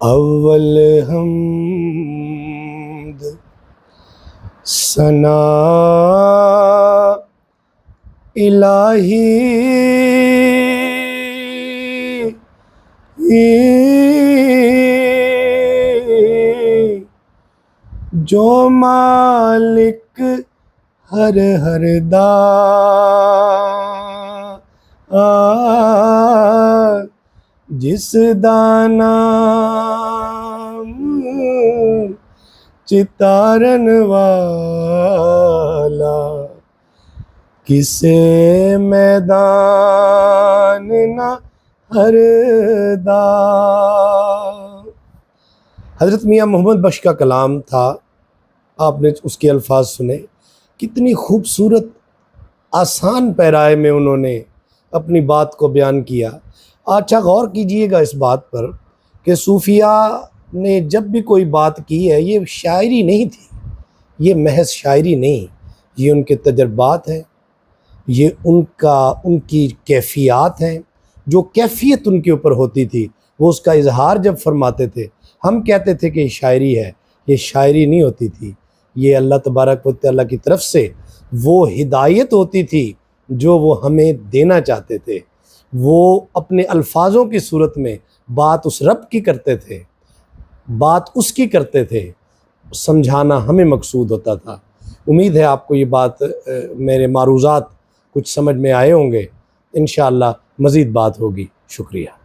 اول حمد ثنا الہی جو مالک ہر ہر دا جس دا نام چتارن والا کسے میدان نہ ہر دا۔ حضرت میاں محمد بخش کا کلام تھا، آپ نے اس کے الفاظ سنے، کتنی خوبصورت آسان پیرائے میں انہوں نے اپنی بات کو بیان کیا۔ اچھا غور کیجئے گا اس بات پر کہ صوفیاء نے جب بھی کوئی بات کی ہے یہ شاعری نہیں تھی، یہ محض شاعری نہیں، یہ ان کے تجربات ہیں، یہ ان کی کیفیات ہیں، جو کیفیت ان کے اوپر ہوتی تھی وہ اس کا اظہار جب فرماتے تھے ہم کہتے تھے کہ یہ شاعری ہے، یہ شاعری نہیں ہوتی تھی، یہ اللہ تبارک و تعالیٰ کی طرف سے وہ ہدایت ہوتی تھی جو وہ ہمیں دینا چاہتے تھے۔ وہ اپنے الفاظوں کی صورت میں بات اس رب کی کرتے تھے، بات اس کی کرتے تھے، سمجھانا ہمیں مقصود ہوتا تھا۔ امید ہے آپ کو یہ بات میرے معروضات کچھ سمجھ میں آئے ہوں گے، انشاءاللہ مزید بات ہوگی۔ شکریہ۔